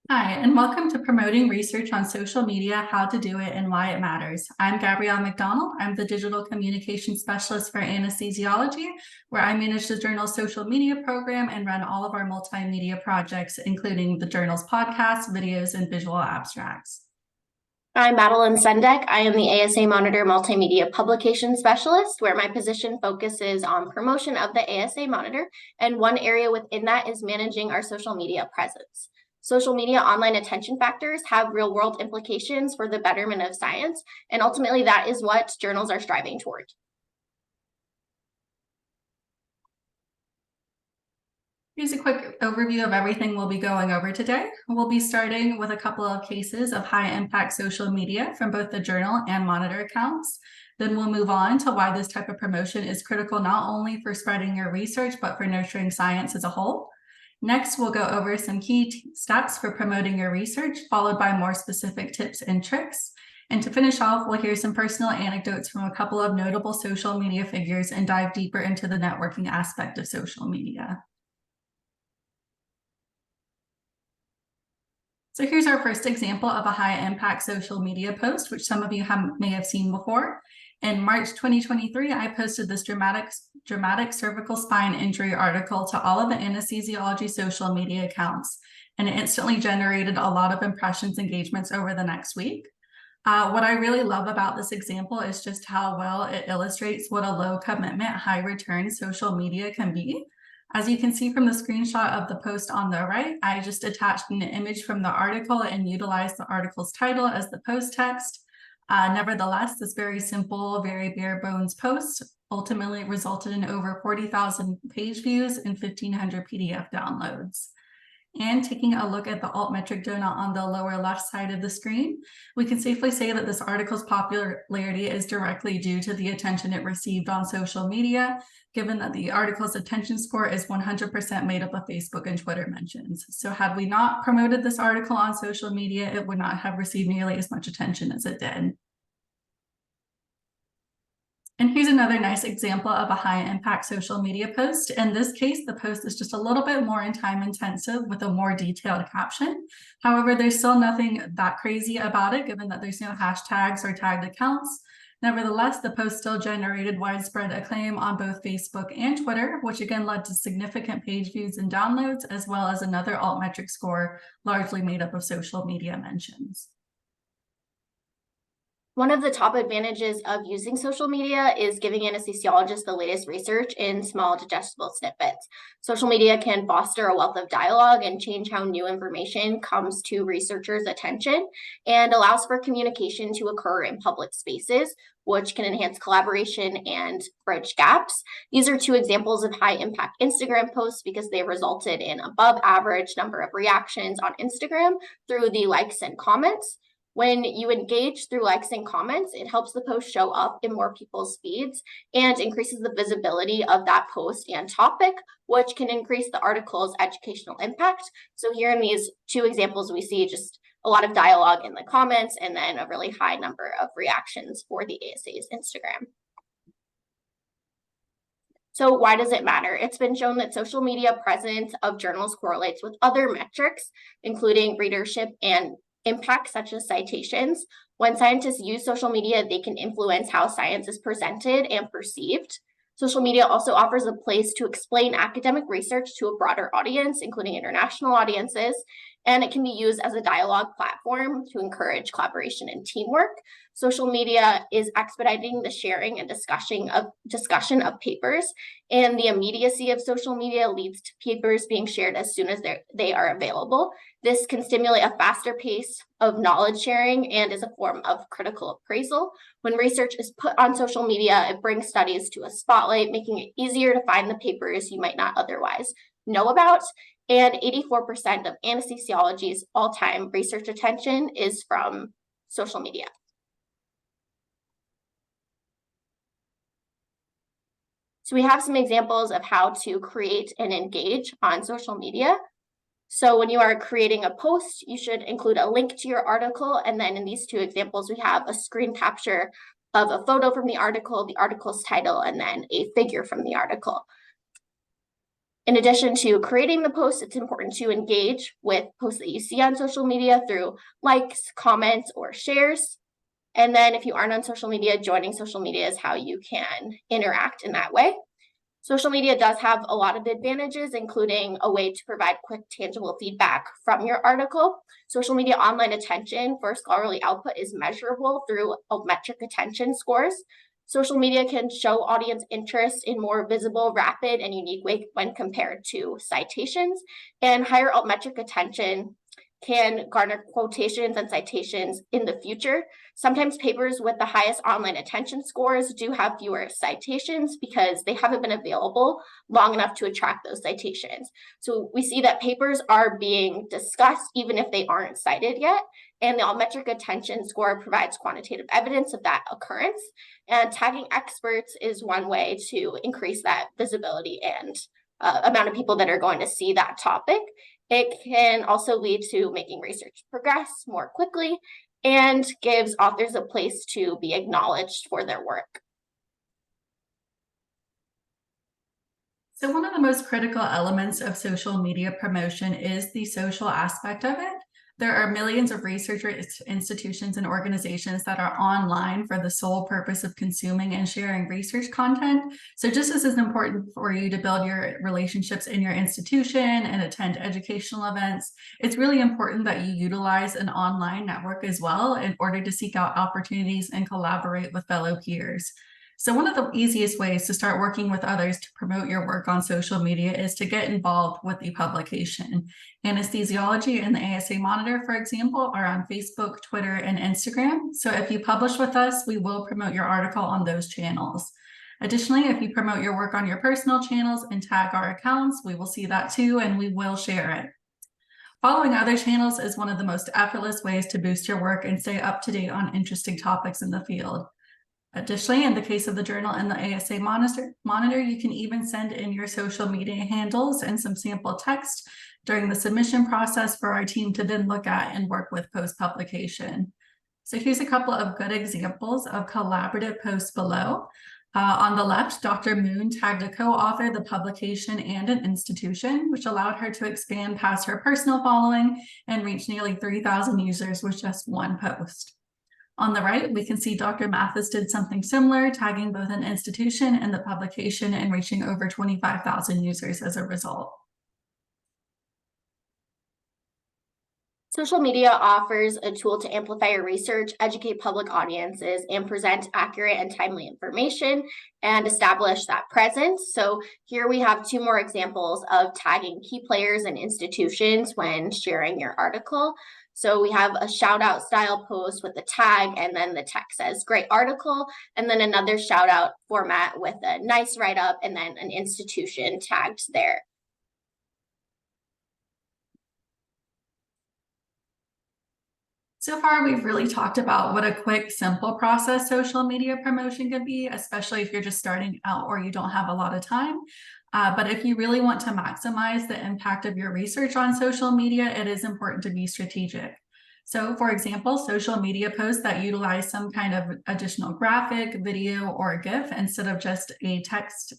Hi, and welcome to Promoting Research on Social Media, How to Do It and Why It Matters. I'm Gabrielle McDonald. I'm the Digital Communication Specialist for Anesthesiology, where I manage the journal's social media program and run all of our multimedia projects, including the journal's podcasts, videos, and visual abstracts. I'm Madeline Sendek. I am the ASA Monitor Multimedia Publication Specialist, where my position focuses on promotion of the ASA Monitor, and one area within that is managing our social media presence. Social media online attention factors have real-world implications for the betterment of science, and ultimately that is what journals are striving toward. Here's a quick overview of everything we'll be going over today. We'll be starting with a couple of cases of high-impact social media from both the journal and monitor accounts. Then we'll move on to why this type of promotion is critical not only for spreading your research, but for nurturing science as a whole. Next, we'll go over some key steps for promoting your research, followed by more specific tips and tricks. And to finish off, we'll hear some personal anecdotes from a couple of notable social media figures and dive deeper into the networking aspect of social media. So here's our first example of a high-impact social media post, which some of you may have seen before. In March 2023, I posted this dramatic cervical spine injury article to all of the anesthesiology social media accounts, and it instantly generated a lot of impressions, engagements over the next week. What I really love about this example is just how well it illustrates what a low commitment, high return social media can be. As you can see from the screenshot of the post on the right, I just attached an image from the article and utilized the article's title as the post text. Nevertheless, this very simple, very bare bones post ultimately resulted in over 40,000 page views and 1,500 PDF downloads. And taking a look at the altmetric donut on the lower left side of the screen, we can safely say that this article's popularity is directly due to the attention it received on social media, given that the article's attention score is 100% made up of Facebook and Twitter mentions. So had we not promoted this article on social media, it would not have received nearly as much attention as it did. And here's another nice example of a high impact social media post. In this case, the post is just a little bit more time intensive with a more detailed caption. However, there's still nothing that crazy about it, given that there's no hashtags or tagged accounts. Nevertheless, the post still generated widespread acclaim on both Facebook and Twitter, which again led to significant page views and downloads, as well as another altmetric score largely made up of social media mentions. One of the top advantages of using social media is giving anesthesiologists the latest research in small, digestible snippets. Social media can foster a wealth of dialogue and change how new information comes to researchers' attention, and allows for communication to occur in public spaces, which can enhance collaboration and bridge gaps. These are two examples of high impact Instagram posts because they resulted in above average number of reactions on Instagram through the likes and comments. When you engage through likes and comments, it helps the post show up in more people's feeds and increases the visibility of that post and topic, which can increase the article's educational impact. So here in these two examples, we see just a lot of dialogue in the comments and then a really high number of reactions for the ASA's Instagram. So why does it matter? It's been shown that social media presence of journals correlates with other metrics, including readership and impact, such as citations. When scientists use social media, they can influence how science is presented and perceived. Social media also offers a place to explain academic research to a broader audience, including international audiences, and it can be used as a dialogue platform to encourage collaboration and teamwork. Social media is expediting the sharing and discussion of papers, and the immediacy of social media leads to papers being shared as soon as they are available. This can stimulate a faster pace of knowledge sharing and is a form of critical appraisal. When research is put on social media, it brings studies to a spotlight, making it easier to find the papers you might not otherwise know about. And 84% of anesthesiology's all-time research attention is from social media. So we have some examples of how to create and engage on social media. So when you are creating a post, you should include a link to your article. And then in these two examples, we have a screen capture of a photo from the article's title, and then a figure from the article. In addition to creating the post, it's important to engage with posts that you see on social media through likes, comments, or shares. And then if you aren't on social media, joining social media is how you can interact in that way. Social media does have a lot of advantages, including a way to provide quick, tangible feedback from your article. Social media online attention for scholarly output is measurable through altmetric attention scores. Social media can show audience interest in more visible, rapid, and unique way when compared to citations. And higher altmetric attention can garner quotations and citations in the future. Sometimes papers with the highest online attention scores do have fewer citations because they haven't been available long enough to attract those citations. So we see that papers are being discussed even if they aren't cited yet. And the altmetric attention score provides quantitative evidence of that occurrence. And tagging experts is one way to increase that visibility and amount of people that are going to see that topic. It can also lead to making research progress more quickly and gives authors a place to be acknowledged for their work. So one of the most critical elements of social media promotion is the social aspect of it. There are millions of researchers, institutions, and organizations that are online for the sole purpose of consuming and sharing research content. So just as it's important for you to build your relationships in your institution and attend educational events, it's really important that you utilize an online network as well in order to seek out opportunities and collaborate with fellow peers. So one of the easiest ways to start working with others to promote your work on social media is to get involved with the publication. Anesthesiology and the ASA Monitor, for example, are on Facebook, Twitter, and Instagram. So if you publish with us, we will promote your article on those channels. Additionally, if you promote your work on your personal channels and tag our accounts, we will see that too, and we will share it. Following other channels is one of the most effortless ways to boost your work and stay up to date on interesting topics in the field. Additionally, in the case of the journal and the ASA Monitor, you can even send in your social media handles and some sample text during the submission process for our team to then look at and work with post-publication. So here's a couple of good examples of collaborative posts below. On the left, Dr. Moon tagged a co-author, the publication, and an institution, which allowed her to expand past her personal following and reach nearly 3,000 users with just one post. On the right, we can see Dr. Mathis did something similar, tagging both an institution and the publication and reaching over 25,000 users as a result. Social media offers a tool to amplify your research, educate public audiences, and present accurate and timely information and establish that presence. So here we have two more examples of tagging key players and institutions when sharing your article. So we have a shout out style post with a tag, and then the text says great article, and then another shout out format with a nice write up and then an institution tagged there. So far, we've really talked about what a quick, simple process social media promotion can be, especially if you're just starting out or you don't have a lot of time. But if you really want to maximize the impact of your research on social media, it is important to be strategic. So for example, social media posts that utilize some kind of additional graphic, video, or GIF instead of just a text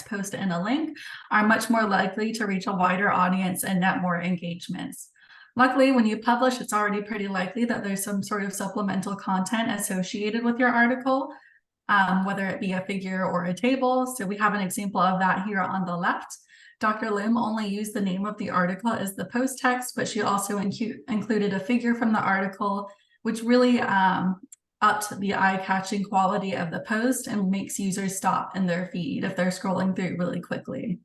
post and a link are much more likely to reach a wider audience and net more engagements. Luckily, when you publish, it's already pretty likely that there's some sort of supplemental content associated with your article, whether it be a figure or a table. So we have an example of that here on the left. Dr. Lim only used the name of the article as the post text, but she also included a figure from the article, which really upped the eye-catching quality of the post and makes users stop in their feed if they're scrolling through really quickly.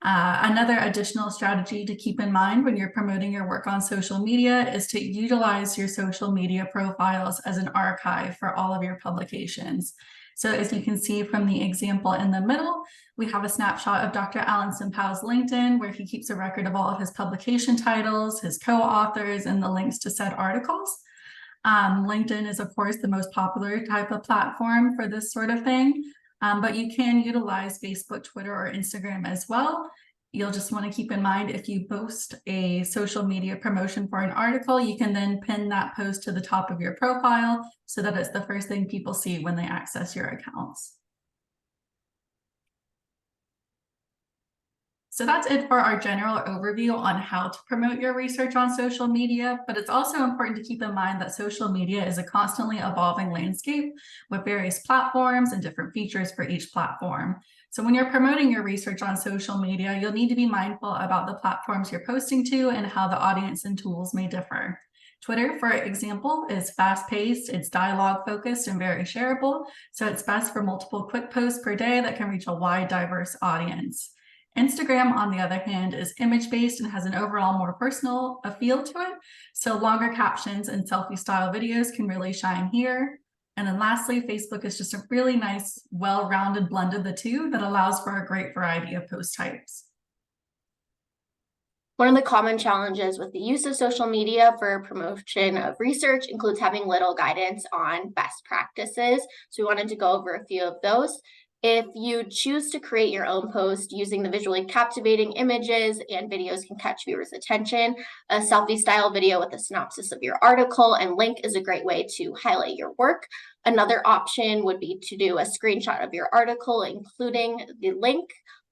Another additional strategy to keep in mind when you're promoting your work on social media is to utilize your social media profiles as an archive for all of your publications. So as you can see from the example in the middle, we have a snapshot of Dr. Alan Simpow's LinkedIn, where he keeps a record of all of his publication titles, his co-authors, and the links to said articles. LinkedIn is, of course, the most popular type of platform for this sort of thing. But you can utilize Facebook, Twitter, or Instagram as well. You'll just want to keep in mind if you post a social media promotion for an article, you can then pin that post to the top of your profile so that it's the first thing people see when they access your accounts. So that's it for our general overview on how to promote your research on social media, but it's also important to keep in mind that social media is a constantly evolving landscape with various platforms and different features for each platform. So when you're promoting your research on social media, you'll need to be mindful about the platforms you're posting to and how the audience and tools may differ. Twitter, for example, is fast-paced, it's dialogue-focused, and very shareable, so it's best for multiple quick posts per day that can reach a wide, diverse audience. Instagram, on the other hand, is image-based and has an overall more personal feel to it, so longer captions and selfie-style videos can really shine here. And then lastly, Facebook is just a really nice, well-rounded blend of the two that allows for a great variety of post types. One of the common challenges with the use of social media for promotion of research includes having little guidance on best practices. So we wanted to go over a few of those. If you choose to create your own post using the visually captivating images and videos can catch viewers' attention, a selfie style video with a synopsis of your article and link is a great way to highlight your work. Another option would be to do a screenshot of your article, including the link,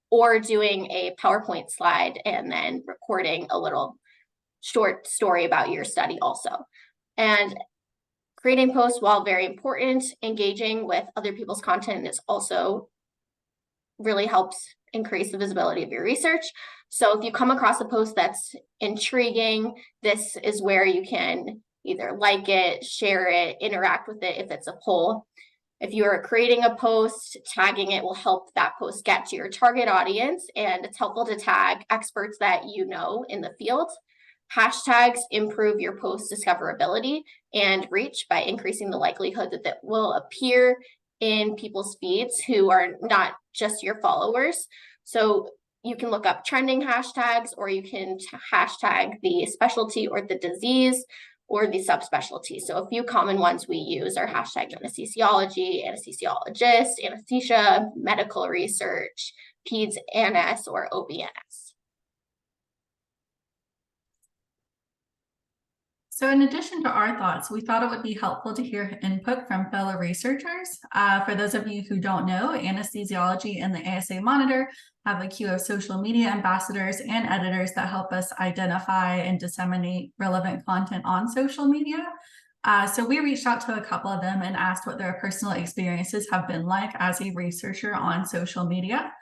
or doing a PowerPoint slide and then recording a little short story about your study also. And creating posts, while very important, engaging with other people's content is also really helps increase the visibility of your research. So if you come across a post that's intriguing, this is where you can either like it, share it, interact with it if it's a poll. If you are creating a post, tagging it will help that post get to your target audience, and it's helpful to tag experts that you know in the field. Hashtags improve your post discoverability and reach by increasing the likelihood that it will appear in people's feeds who are not just your followers. So you can look up trending hashtags, or you can hashtag the specialty or the disease or the subspecialty. So a few common ones we use are hashtag anesthesiology, anesthesiologist, anesthesia, medical research, peds ANS, or OBNS. So in addition to our thoughts, we thought it would be helpful to hear input from fellow researchers. For those of you who don't know, anesthesiology and the ASA Monitor have a queue of social media ambassadors and editors that help us identify and disseminate relevant content on social media. So we reached out to a couple of them and asked what their personal experiences have been like as a researcher on social media.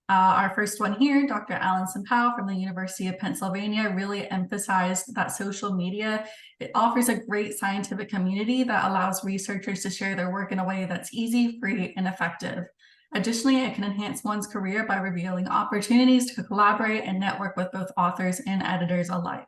Our first one here, Dr. Alison Powell from the University of Pennsylvania, really emphasized that social media, it offers a great scientific community that allows researchers to share their work in a way that's easy, free, and effective. Additionally, it can enhance one's career by revealing opportunities to collaborate and network with both authors and editors alike.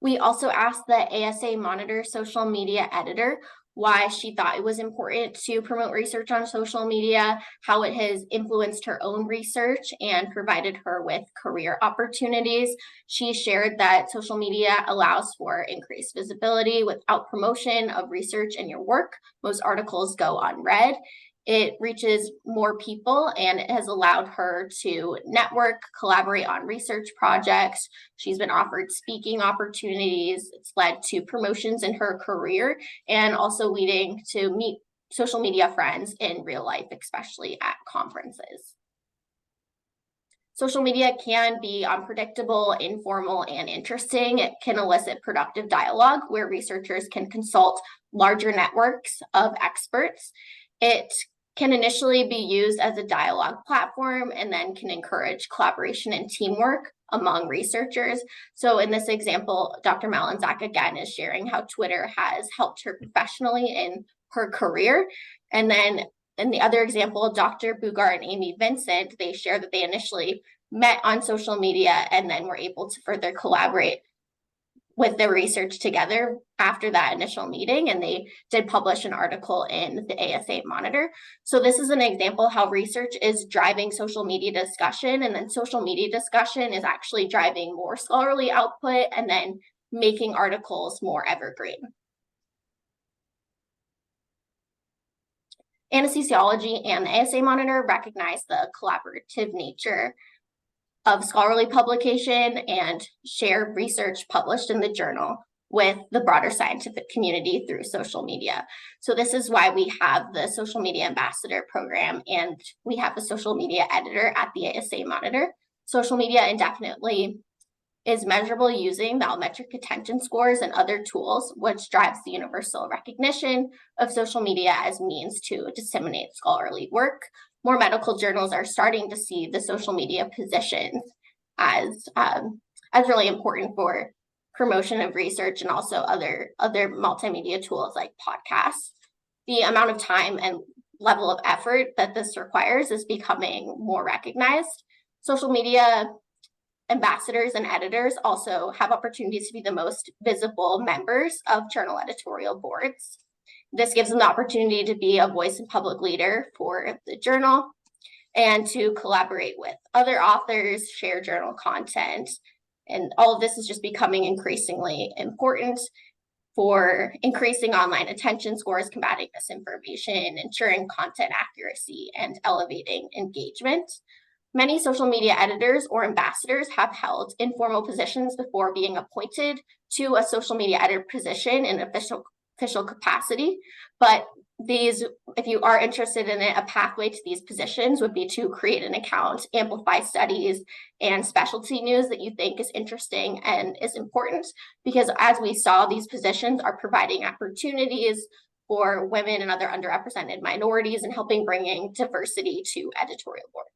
We also asked the ASA Monitor social media editor why she thought it was important to promote research on social media, how it has influenced her own research and provided her with career opportunities. She shared that social media allows for increased visibility without promotion of research and your work. Most articles go unread. It reaches more people, and it has allowed her to network, collaborate on research projects. She's been offered speaking opportunities. It's led to promotions in her career and also leading to meet social media friends in real life, especially at conferences. Social media can be unpredictable, informal, and interesting. It can elicit productive dialogue where researchers can consult larger networks of experts. It can initially be used as a dialogue platform and then can encourage collaboration and teamwork among researchers. So in this example, Dr. Malinczak again is sharing how Twitter has helped her professionally in her career. And then in the other example, Dr. Bugart and Amy Vincent, they share that they initially met on social media and then were able to further collaborate with their research together after that initial meeting, and they did publish an article in the ASA Monitor. So this is an example how research is driving social media discussion, and then social media discussion is actually driving more scholarly output and then making articles more evergreen. Anesthesiology and the ASA Monitor recognize the collaborative nature of scholarly publication and share research published in the journal. with the broader scientific community through social media. So this is why we have the social media ambassador program, and we have a social media editor at the ASA Monitor. Social media indefinitely is measurable using the Altmetric attention scores and other tools, which drives the universal recognition of social media as means to disseminate scholarly work. More medical journals are starting to see the social media positions as really important for promotion of research and also other multimedia tools like podcasts. The amount of time and level of effort that this requires is becoming more recognized. Social media ambassadors and editors also have opportunities to be the most visible members of journal editorial boards. This gives them the opportunity to be a voice and public leader for the journal and to collaborate with other authors, share journal content. And all of this is just becoming increasingly important for increasing online attention scores, combating misinformation, ensuring content accuracy, and elevating engagement. Many social media editors or ambassadors have held informal positions before being appointed to a social media editor position in official capacity. But these, if you are interested in it, a pathway to these positions would be to create an account, amplify studies and specialty news that you think is interesting and is important, because as we saw, these positions are providing opportunities for women and other underrepresented minorities and helping bringing diversity to editorial boards.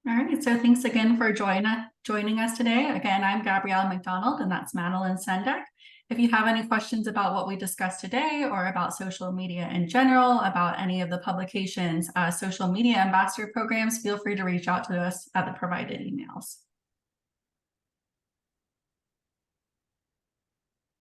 All right, so thanks again for joining us today. Again, I'm Gabrielle McDonald, and that's Madeline Sendek. If you have any questions about what we discussed today or about social media in general, about any of the publications, social media ambassador programs, feel free to reach out to us at the provided emails.